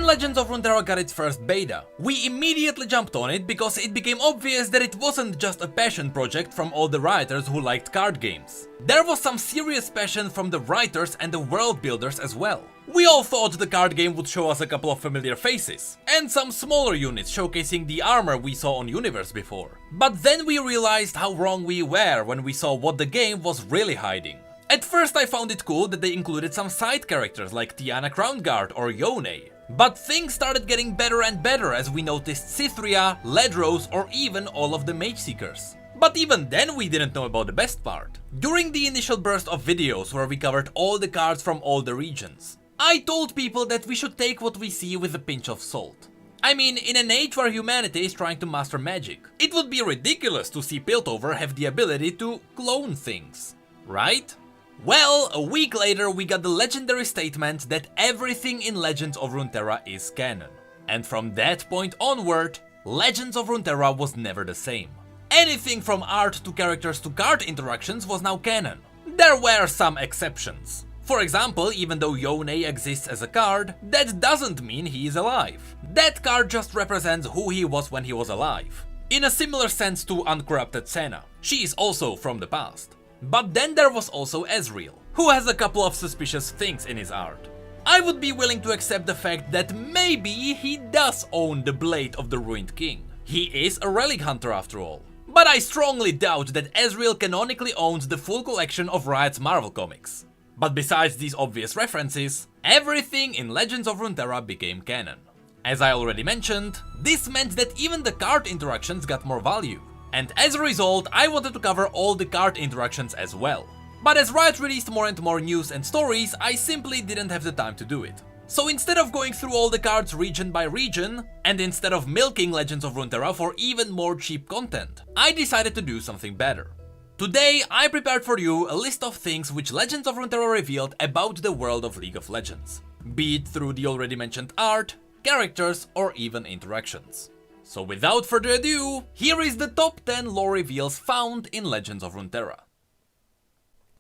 When Legends of Runeterra got its first beta, we immediately jumped on it because it became obvious that it wasn't just a passion project from all the writers who liked card games. There was some serious passion from the writers and the world builders as well. We all thought the card game would show us a couple of familiar faces, and some smaller units showcasing the armor we saw on Universe before. But then we realized how wrong we were when we saw what the game was really hiding. At first I found it cool that they included some side characters like Tiana Crownguard or Yone. But things started getting better and better as we noticed Cythria, Ledros, or even all of the Mage Seekers. But even then we didn't know about the best part. During the initial burst of videos where we covered all the cards from all the regions, I told people that we should take what we see with a pinch of salt. I mean, in an age where humanity is trying to master magic, it would be ridiculous to see Piltover have the ability to clone things, right? Well, a week later we got the legendary statement that everything in Legends of Runeterra is canon. And from that point onward, Legends of Runeterra was never the same. Anything from art to characters to card interactions was now canon. There were some exceptions. For example, even though Yone exists as a card, that doesn't mean he is alive. That card just represents who he was when he was alive. In a similar sense to Uncorrupted Senna, she is also from the past. But then there was also Ezreal, who has a couple of suspicious things in his art. I would be willing to accept the fact that maybe he does own the Blade of the Ruined King. He is a relic hunter after all. But I strongly doubt that Ezreal canonically owns the full collection of Riot's Marvel comics. But besides these obvious references, everything in Legends of Runeterra became canon. As I already mentioned, this meant that even the card interactions got more value. And as a result, I wanted to cover all the card interactions as well. But as Riot released more and more news and stories, I simply didn't have the time to do it. So instead of going through all the cards region by region, and instead of milking Legends of Runeterra for even more cheap content, I decided to do something better. Today, I prepared for you a list of things which Legends of Runeterra revealed about the world of League of Legends. Be it through the already mentioned art, characters, or even interactions. So without further ado, here is the top 10 lore reveals found in Legends of Runeterra.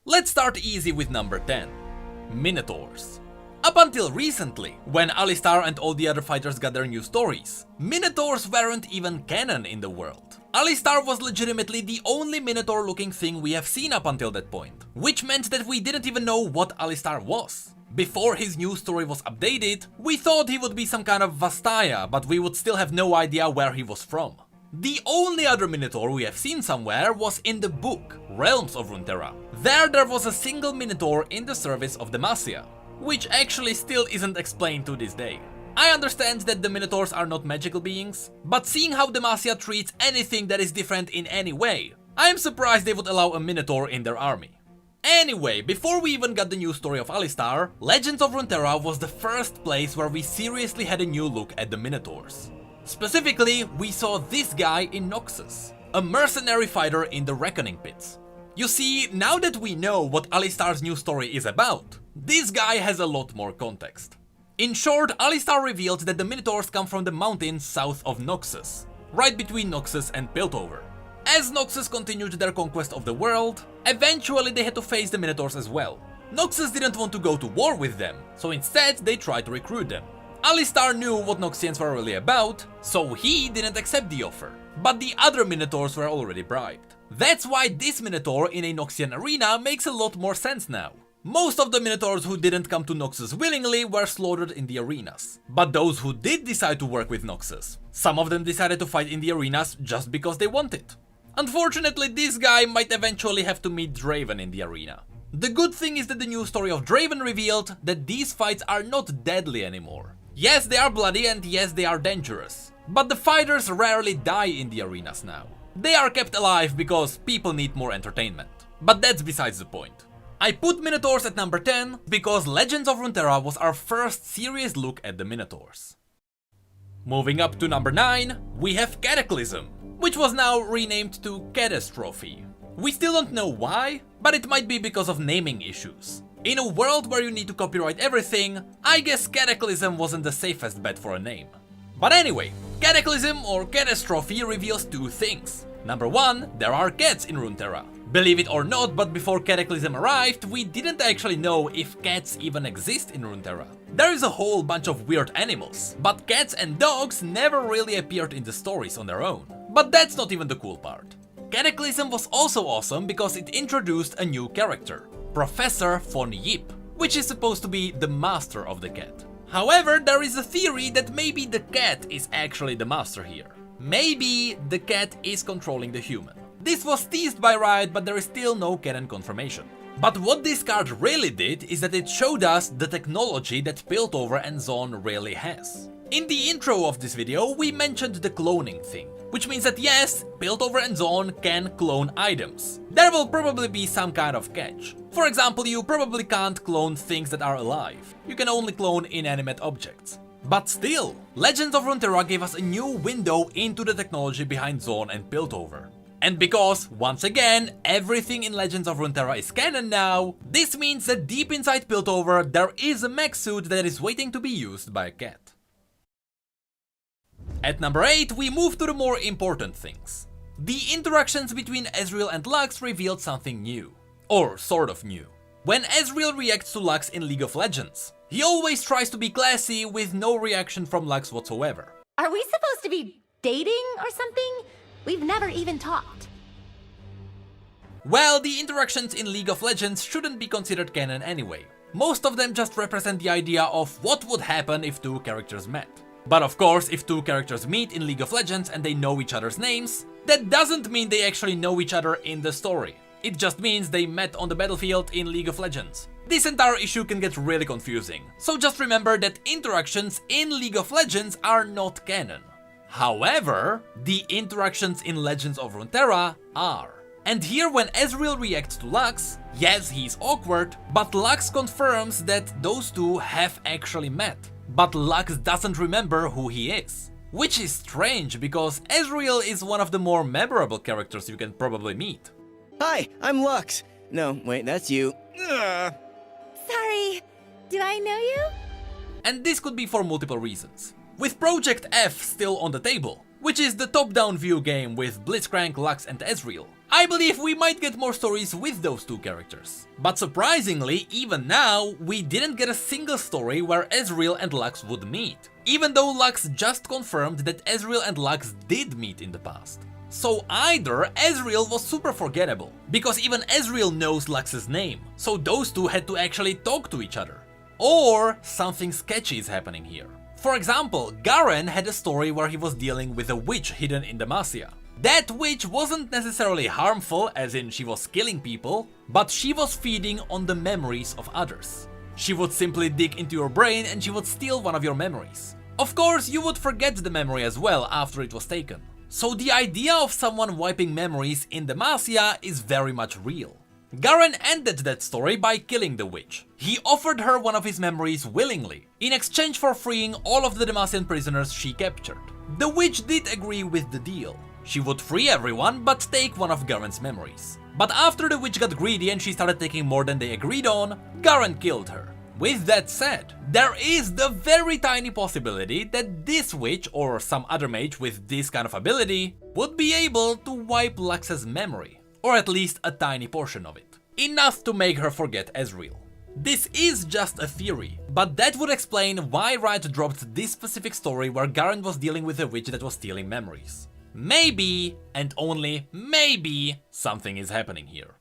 Let's start easy with number 10. Minotaurs. Up until recently, when Alistar and all the other fighters got their new stories, Minotaurs weren't even canon in the world. Alistar was legitimately the only Minotaur looking thing we have seen up until that point, which meant that we didn't even know what Alistar was. Before his new story was updated, we thought he would be some kind of Vastaya, but we would still have no idea where he was from. The only other Minotaur we have seen somewhere was in the book, Realms of Runeterra. There was a single Minotaur in the service of Demacia, which actually still isn't explained to this day. I understand that the Minotaurs are not magical beings, but seeing how Demacia treats anything that is different in any way, I am surprised they would allow a Minotaur in their army. Anyway, before we even got the new story of Alistar, Legends of Runeterra was the first place where we seriously had a new look at the Minotaurs. Specifically, we saw this guy in Noxus, a mercenary fighter in the Reckoning Pits. You see, now that we know what Alistar's new story is about, this guy has a lot more context. In short, Alistar revealed that the Minotaurs come from the mountains south of Noxus, right between Noxus and Piltover. As Noxus continued their conquest of the world, eventually they had to face the Minotaurs as well. Noxus didn't want to go to war with them, so instead they tried to recruit them. Alistar knew what Noxians were really about, so he didn't accept the offer. But the other Minotaurs were already bribed. That's why this Minotaur in a Noxian arena makes a lot more sense now. Most of the Minotaurs who didn't come to Noxus willingly were slaughtered in the arenas. But those who did decide to work with Noxus, some of them decided to fight in the arenas just because they wanted. Unfortunately, this guy might eventually have to meet Draven in the arena. The good thing is that the new story of Draven revealed that these fights are not deadly anymore. Yes, they are bloody and yes, they are dangerous. But the fighters rarely die in the arenas now. They are kept alive because people need more entertainment. But that's besides the point. I put Minotaurs at number 10 because Legends of Runeterra was our first serious look at the Minotaurs. Moving up to number 9, we have Cataclysm, which was now renamed to Catastrophe. We still don't know why, but it might be because of naming issues. In a world where you need to copyright everything, I guess Cataclysm wasn't the safest bet for a name. But anyway, Cataclysm or Catastrophe reveals two things. Number 1, there are cats in Runeterra. Believe it or not, but before Cataclysm arrived, we didn't actually know if cats even exist in Runeterra. There is a whole bunch of weird animals, but cats and dogs never really appeared in the stories on their own. But that's not even the cool part. Cataclysm was also awesome because it introduced a new character, Professor von Yip, which is supposed to be the master of the cat. However, there is a theory that maybe the cat is actually the master here. Maybe the cat is controlling the human. This was teased by Riot, but there is still no canon confirmation. But what this card really did is that it showed us the technology that Piltover and Zone really has. In the intro of this video, we mentioned the cloning thing, which means that yes, Piltover and Zone can clone items. There will probably be some kind of catch. For example, you probably can't clone things that are alive. You can only clone inanimate objects. But still, Legends of Runeterra gave us a new window into the technology behind Zone and Piltover. And because, once again, everything in Legends of Runeterra is canon now, this means that deep inside Piltover there is a mech suit that is waiting to be used by a cat. At number 8, we move to the more important things. The interactions between Ezreal and Lux revealed something new. Or sort of new. When Ezreal reacts to Lux in League of Legends, he always tries to be classy with no reaction from Lux whatsoever. Are we supposed to be dating or something? We've never even talked. Well, the interactions in League of Legends shouldn't be considered canon anyway. Most of them just represent the idea of what would happen if two characters met. But of course, if two characters meet in League of Legends and they know each other's names, that doesn't mean they actually know each other in the story. It just means they met on the battlefield in League of Legends. This entire issue can get really confusing, so just remember that interactions in League of Legends are not canon. However, the interactions in Legends of Runeterra are. And here when Ezreal reacts to Lux, yes, he's awkward, but Lux confirms that those two have actually met. But Lux doesn't remember who he is. Which is strange because Ezreal is one of the more memorable characters you can probably meet. Hi, I'm Lux. No, wait, that's you. Ugh. Sorry, do I know you? And this could be for multiple reasons. With Project F still on the table, which is the top-down view game with Blitzcrank, Lux and Ezreal, I believe we might get more stories with those two characters. But surprisingly, even now, we didn't get a single story where Ezreal and Lux would meet, even though Lux just confirmed that Ezreal and Lux did meet in the past. So either Ezreal was super forgettable, because even Ezreal knows Lux's name, so those two had to actually talk to each other. Or something sketchy is happening here. For example, Garen had a story where he was dealing with a witch hidden in Demacia. That witch wasn't necessarily harmful, as in she was killing people, but she was feeding on the memories of others. She would simply dig into your brain and she would steal one of your memories. Of course, you would forget the memory as well after it was taken. So the idea of someone wiping memories in Demacia is very much real. Garen ended that story by killing the witch. He offered her one of his memories willingly, in exchange for freeing all of the Demacian prisoners she captured. The witch did agree with the deal. She would free everyone, but take one of Garen's memories. But after the witch got greedy and she started taking more than they agreed on, Garen killed her. With that said, there is the very tiny possibility that this witch, or some other mage with this kind of ability, would be able to wipe Lux's memory. Or at least a tiny portion of it. Enough to make her forget Ezreal. This is just a theory, but that would explain why Riot dropped this specific story where Garen was dealing with a witch that was stealing memories. Maybe, and only maybe, something is happening here.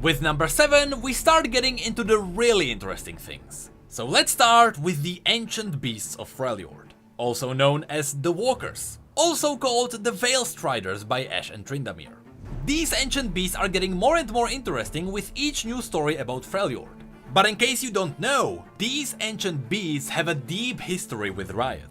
With number 7, we start getting into the really interesting things. So let's start with the Ancient Beasts of Freljord, also known as the Walkers, also called the Veil Striders by Ashe and Tryndamere. These ancient beasts are getting more and more interesting with each new story about Freljord. But in case you don't know, these ancient beasts have a deep history with Riot.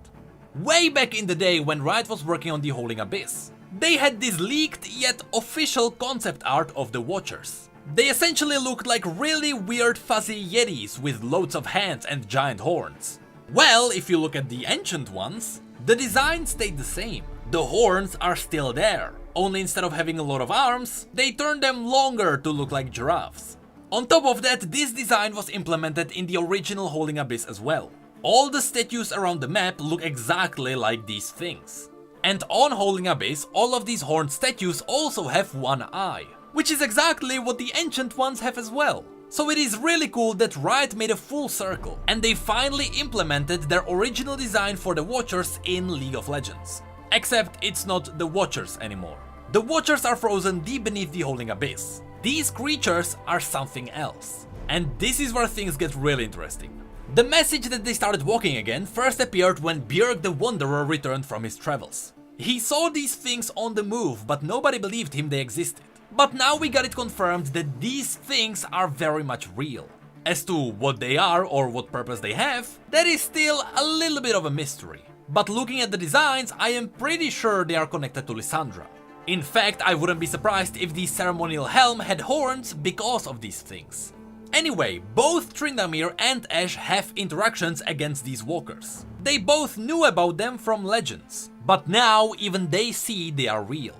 Way back in the day when Riot was working on the Holding Abyss, they had this leaked yet official concept art of the Watchers. They essentially looked like really weird fuzzy yetis with loads of hands and giant horns. Well, if you look at the ancient ones, the design stayed the same. The horns are still there, only instead of having a lot of arms, they turned them longer to look like giraffes. On top of that, this design was implemented in the original Holding Abyss as well. All the statues around the map look exactly like these things. And on Holding Abyss, all of these horned statues also have one eye. which is exactly what the Ancient Ones have as well. So it is really cool that Riot made a full circle, and they finally implemented their original design for the Watchers in League of Legends. Except it's not the Watchers anymore. The Watchers are frozen deep beneath the Holding Abyss. These creatures are something else. And this is where things get really interesting. The message that they started walking again first appeared when Bjerg the Wanderer returned from his travels. He saw these things on the move, but nobody believed him they existed. But now we got it confirmed that these things are very much real. As to what they are or what purpose they have, that is still a little bit of a mystery. But looking at the designs, I am pretty sure they are connected to Lissandra. In fact, I wouldn't be surprised if the ceremonial helm had horns because of these things. Anyway, both Tryndamere and Ashe have interactions against these walkers. They both knew about them from legends, but now even they see they are real.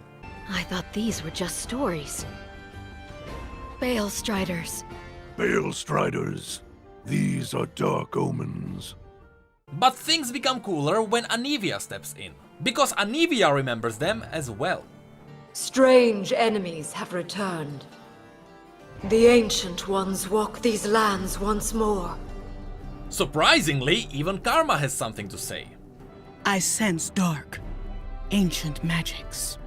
I thought these were just stories. Bale Striders. Bale Striders. These are dark omens. But things become cooler when Anivia steps in, because Anivia remembers them as well. Strange enemies have returned. The Ancient Ones walk these lands once more. Surprisingly, even Karma has something to say. I sense dark, ancient magics.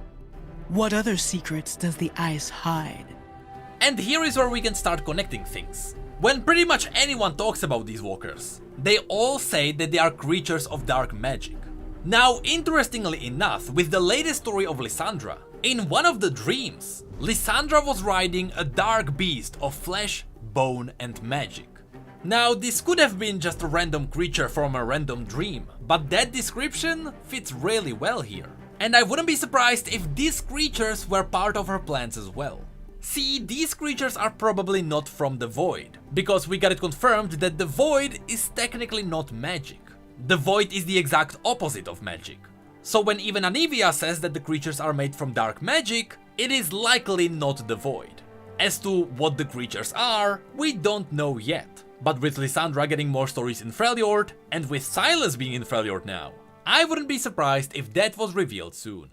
What other secrets does the ice hide? And here is where we can start connecting things. When pretty much anyone talks about these walkers, they all say that they are creatures of dark magic. Now, interestingly enough, with the latest story of Lissandra, in one of the dreams, Lissandra was riding a dark beast of flesh, bone and magic. Now, this could have been just a random creature from a random dream, but that description fits really well here. And I wouldn't be surprised if these creatures were part of her plans as well. See, these creatures are probably not from the Void, because we got it confirmed that the Void is technically not magic. The Void is the exact opposite of magic. So when even Anivia says that the creatures are made from dark magic, it is likely not the Void. As to what the creatures are, we don't know yet. But with Lissandra getting more stories in Freljord, and with Sylas being in Freljord now, I wouldn't be surprised if that was revealed soon.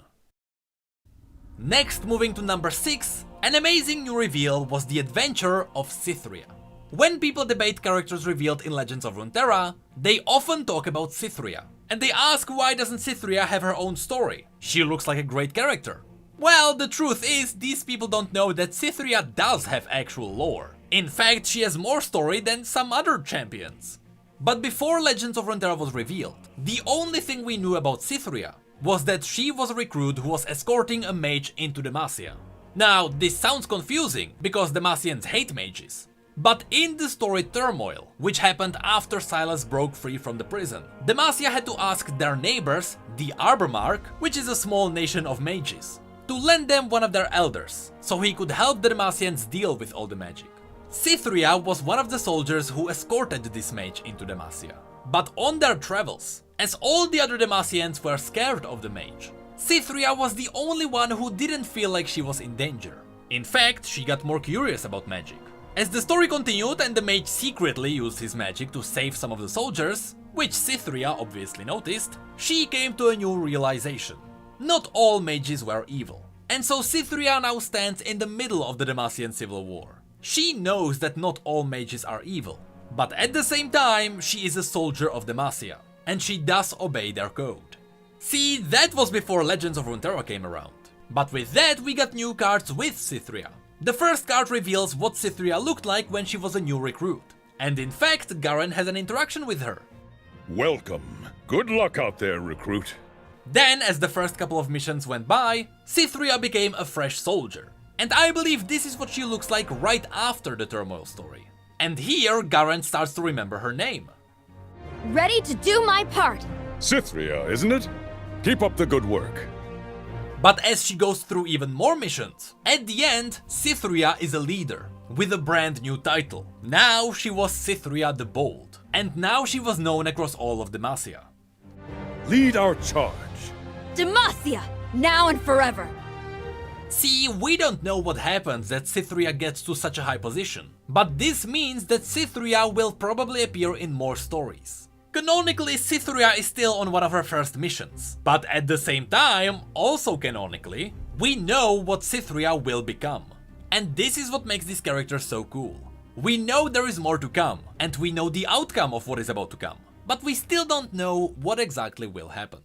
Next, moving to number 6, an amazing new reveal was the adventure of Cytheria. When people debate characters revealed in Legends of Runeterra, they often talk about Cytheria. And they ask why doesn't Cytheria have her own story? She looks like a great character. Well, the truth is, these people don't know that Cytheria does have actual lore. In fact, she has more story than some other champions. But before Legends of Runeterra was revealed, the only thing we knew about Cytheria was that she was a recruit who was escorting a mage into Demacia. Now, this sounds confusing, because Demacians hate mages. But in the story Turmoil, which happened after Sylas broke free from the prison, Demacia had to ask their neighbors, the Arbormark, which is a small nation of mages, to lend them one of their elders, so he could help the Demacians deal with all the magic. Cytheria was one of the soldiers who escorted this mage into Demacia. But on their travels, as all the other Demacians were scared of the mage, Cytheria was the only one who didn't feel like she was in danger. In fact, she got more curious about magic. As the story continued and the mage secretly used his magic to save some of the soldiers, which Cytheria obviously noticed, she came to a new realization. Not all mages were evil. And so Cytheria now stands in the middle of the Demacian civil war. She knows that not all mages are evil, but at the same time she is a soldier of Demacia, and she does obey their code. See, that was before Legends of Runeterra came around. But with that we got new cards with Cytheria. The first card reveals what Cytheria looked like when she was a new recruit. And in fact, Garen has an interaction with her. Welcome. Good luck out there, recruit. Then, as the first couple of missions went by, Cytheria became a fresh soldier. And I believe this is what she looks like right after the Turmoil story. And here, Garen starts to remember her name. Ready to do my part! Cytheria, isn't it? Keep up the good work. But as she goes through even more missions, at the end, Cytheria is a leader, with a brand new title. Now she was Cytheria the Bold, and now she was known across all of Demacia. Lead our charge. Demacia! Now and forever! See, we don't know what happens that Cytheria gets to such a high position, but this means that Cytheria will probably appear in more stories. Canonically, Cytheria is still on one of her first missions, but at the same time, also canonically, we know what Cytheria will become. And this is what makes this character so cool. We know there is more to come, and we know the outcome of what is about to come, but we still don't know what exactly will happen.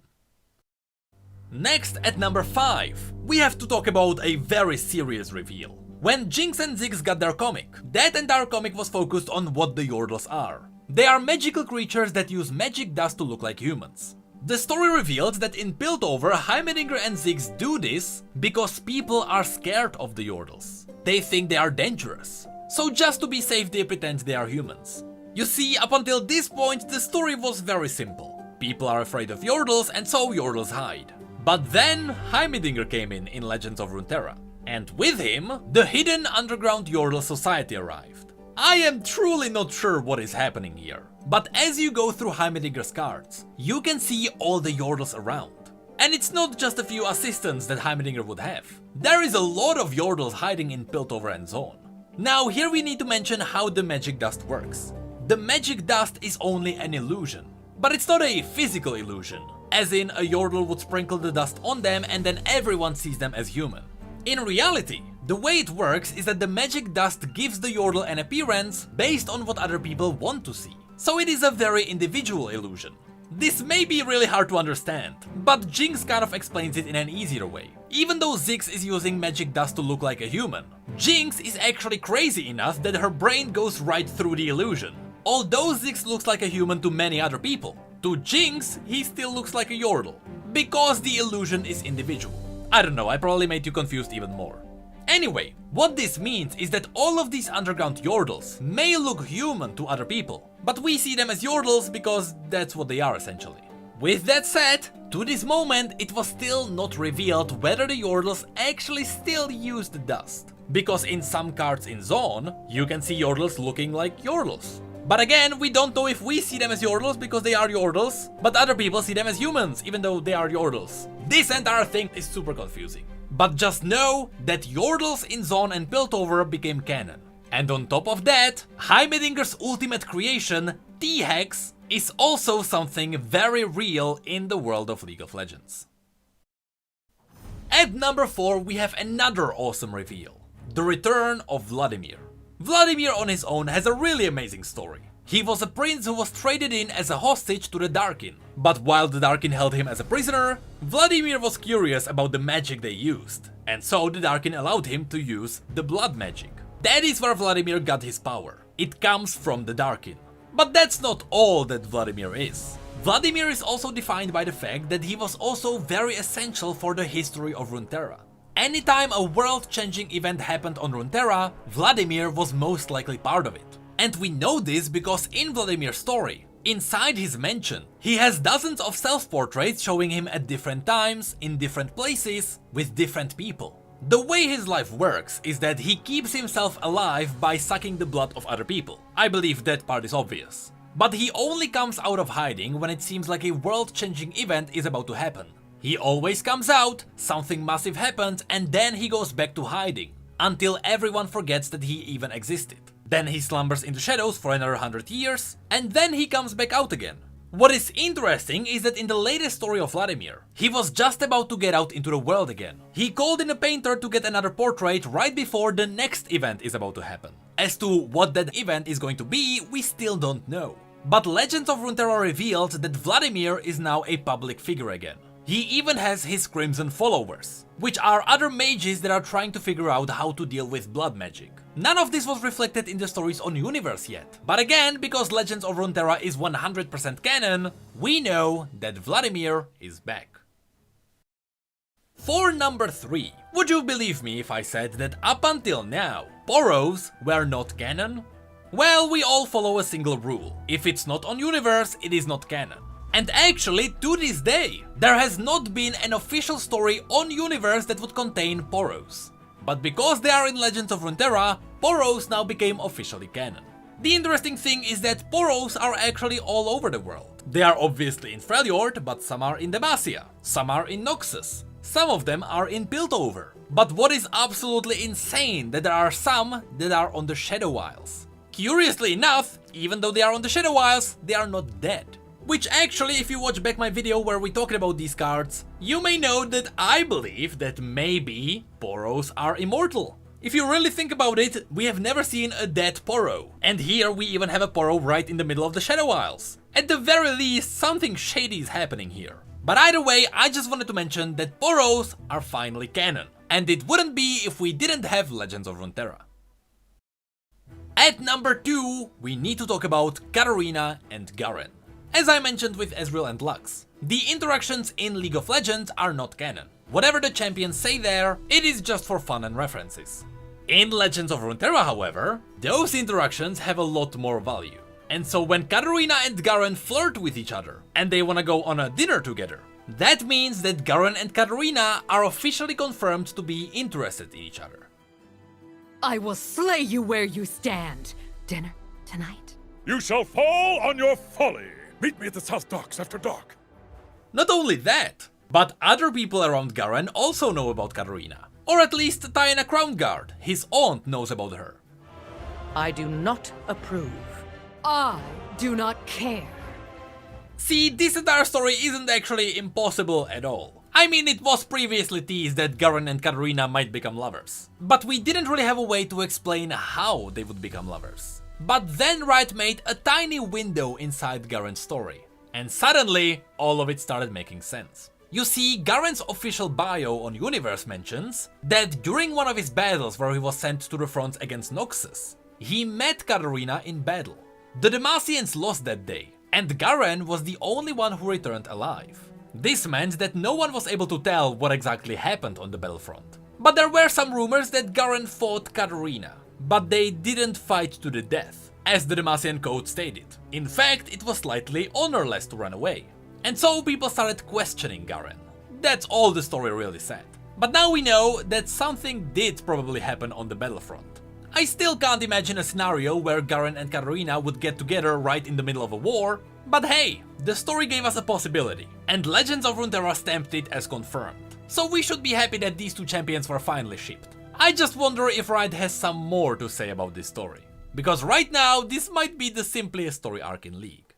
Next, at number 5, we have to talk about a very serious reveal. When Jinx and Ziggs got their comic, that entire comic was focused on what the Yordles are. They are magical creatures that use magic dust to look like humans. The story revealed that in Piltover, Heimerdinger and Ziggs do this because people are scared of the Yordles. They think they are dangerous. So just to be safe, they pretend they are humans. You see, up until this point, the story was very simple. People are afraid of Yordles, and so Yordles hide. But then Heimerdinger came in Legends of Runeterra. And with him, the hidden underground Yordle society arrived. I am truly not sure what is happening here. But as you go through Heimerdinger's cards, you can see all the Yordles around. And it's not just a few assistants that Heimerdinger would have. There is a lot of Yordles hiding in Piltover and Zone. Now here we need to mention how the magic dust works. The magic dust is only an illusion. But it's not a physical illusion, as in a Yordle would sprinkle the dust on them and then everyone sees them as human. In reality, the way it works is that the magic dust gives the Yordle an appearance based on what other people want to see. So it is a very individual illusion. This may be really hard to understand, but Jinx kind of explains it in an easier way. Even though Ziggs is using magic dust to look like a human, Jinx is actually crazy enough that her brain goes right through the illusion. Although Ziggs looks like a human to many other people, to Jinx he still looks like a Yordle, because the illusion is individual. I don't know, I probably made you confused even more. Anyway, what this means is that all of these underground Yordles may look human to other people, but we see them as Yordles because that's what they are essentially. With that said, to this moment it was still not revealed whether the Yordles actually still use the dust. Because in some cards in Zone, you can see Yordles looking like Yordles. But again, we don't know if we see them as Yordles because they are Yordles, but other people see them as humans even though they are Yordles. This entire thing is super confusing. But just know that Yordles in Zone and Piltover became canon. And on top of that, Heimerdinger's ultimate creation, T-Hex, is also something very real in the world of League of Legends. At number 4 we have another awesome reveal. The return of Vladimir. Vladimir on his own has a really amazing story. He was a prince who was traded in as a hostage to the Darkin. But while the Darkin held him as a prisoner, Vladimir was curious about the magic they used. And so the Darkin allowed him to use the blood magic. That is where Vladimir got his power. It comes from the Darkin. But that's not all that Vladimir is. Vladimir is also defined by the fact that he was also very essential for the history of Runeterra. Anytime a world-changing event happened on Runeterra, Vladimir was most likely part of it. And we know this because in Vladimir's story, inside his mansion, he has dozens of self-portraits showing him at different times, in different places, with different people. The way his life works is that he keeps himself alive by sucking the blood of other people. I believe that part is obvious. But he only comes out of hiding when it seems like a world-changing event is about to happen. He always comes out, something massive happens, and then he goes back to hiding, until everyone forgets that he even existed. Then he slumbers in the shadows for another 100 years, and then he comes back out again. What is interesting is that in the latest story of Vladimir, he was just about to get out into the world again. He called in a painter to get another portrait right before the next event is about to happen. As to what that event is going to be, we still don't know. But Legends of Runeterra revealed that Vladimir is now a public figure again. He even has his Crimson followers, which are other mages that are trying to figure out how to deal with blood magic. None of this was reflected in the stories on Universe yet, but again, because Legends of Runeterra is 100% canon, we know that Vladimir is back. For number 3, would you believe me if I said that up until now, Poros were not canon? Well, we all follow a single rule. If it's not on Universe, it is not canon. And actually, to this day, there has not been an official story on Universe that would contain Poros. But because they are in Legends of Runeterra, Poros now became officially canon. The interesting thing is that Poros are actually all over the world. They are obviously in Freljord, but some are in Demacia, some are in Noxus, some of them are in Piltover. But what is absolutely insane that there are some that are on the Shadow Isles. Curiously enough, even though they are on the Shadow Isles, they are not dead. Which actually, if you watch back my video where we talked about these cards, you may know that I believe that maybe Poros are immortal. If you really think about it, we have never seen a dead Poro. And here we even have a Poro right in the middle of the Shadow Isles. At the very least, something shady is happening here. But either way, I just wanted to mention that Poros are finally canon. And it wouldn't be if we didn't have Legends of Runeterra. At number 2, we need to talk about Katarina and Garen. As I mentioned with Ezreal and Lux, the interactions in League of Legends are not canon. Whatever the champions say there, it is just for fun and references. In Legends of Runeterra, however, those interactions have a lot more value. And so when Katarina and Garen flirt with each other, and they wanna go on a dinner together, that means that Garen and Katarina are officially confirmed to be interested in each other. I will slay you where you stand. Dinner tonight? You shall fall on your folly. Meet me at the South Docks after dark. Not only that, but other people around Garen also know about Katarina. Or at least Taina Crown Guard, his aunt, knows about her. I do not approve. I do not care. See, this entire story isn't actually impossible at all. I mean, it was previously teased that Garen and Katarina might become lovers. But we didn't really have a way to explain how they would become lovers. But then Riot made a tiny window inside Garen's story. And suddenly, all of it started making sense. You see, Garen's official bio on Universe mentions that during one of his battles where he was sent to the front against Noxus, he met Katarina in battle. The Demacians lost that day, and Garen was the only one who returned alive. This meant that no one was able to tell what exactly happened on the battlefront. But there were some rumors that Garen fought Katarina, but they didn't fight to the death, as the Demacian code stated. In fact, it was slightly honorless to run away. And so people started questioning Garen. That's all the story really said. But now we know that something did probably happen on the battlefront. I still can't imagine a scenario where Garen and Katarina would get together right in the middle of a war, but hey, the story gave us a possibility, and Legends of Runeterra stamped it as confirmed. So we should be happy that these two champions were finally shipped. I just wonder if Riot has some more to say about this story, because right now this might be the simplest story arc in League.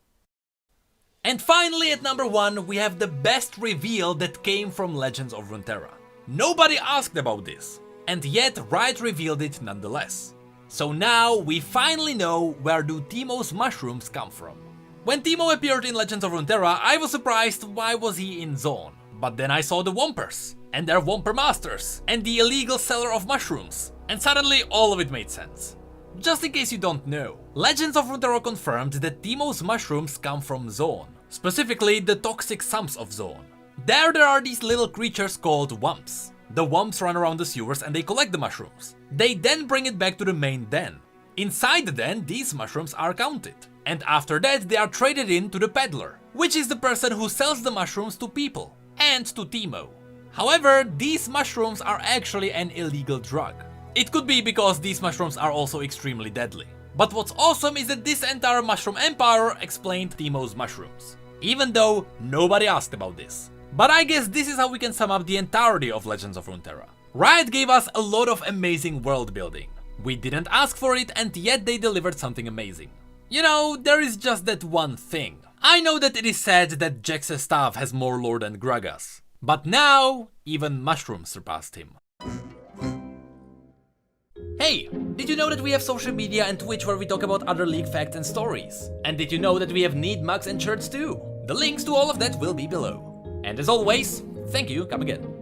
And finally at number 1 we have the best reveal that came from Legends of Runeterra. Nobody asked about this, and yet Riot revealed it nonetheless. So now we finally know where do Teemo's mushrooms come from. When Teemo appeared in Legends of Runeterra, I was surprised why was he in Zone. But then I saw the Wompers, and their Womper Masters, and the illegal seller of mushrooms, and suddenly all of it made sense. Just in case you don't know, Legends of Runeterra confirmed that Teemo's mushrooms come from Zone, specifically the toxic sumps of Zone. There are these little creatures called Wumps. The Wumps run around the sewers and they collect the mushrooms. They then bring it back to the main den. Inside the den, these mushrooms are counted. And after that, they are traded in to the peddler, which is the person who sells the mushrooms to people, and to Teemo. However, these mushrooms are actually an illegal drug. It could be because these mushrooms are also extremely deadly. But what's awesome is that this entire mushroom empire explained Teemo's mushrooms, even though nobody asked about this. But I guess this is how we can sum up the entirety of Legends of Runeterra. Riot gave us a lot of amazing world building. We didn't ask for it, and yet they delivered something amazing. You know, there is just that one thing. I know that it is said that Jax's staff has more lore than Gragas, but now even mushrooms surpassed him. Hey, did you know that we have social media and Twitch where we talk about other League facts and stories? And did you know that we have need mugs and shirts too? The links to all of that will be below. And as always, thank you, come again.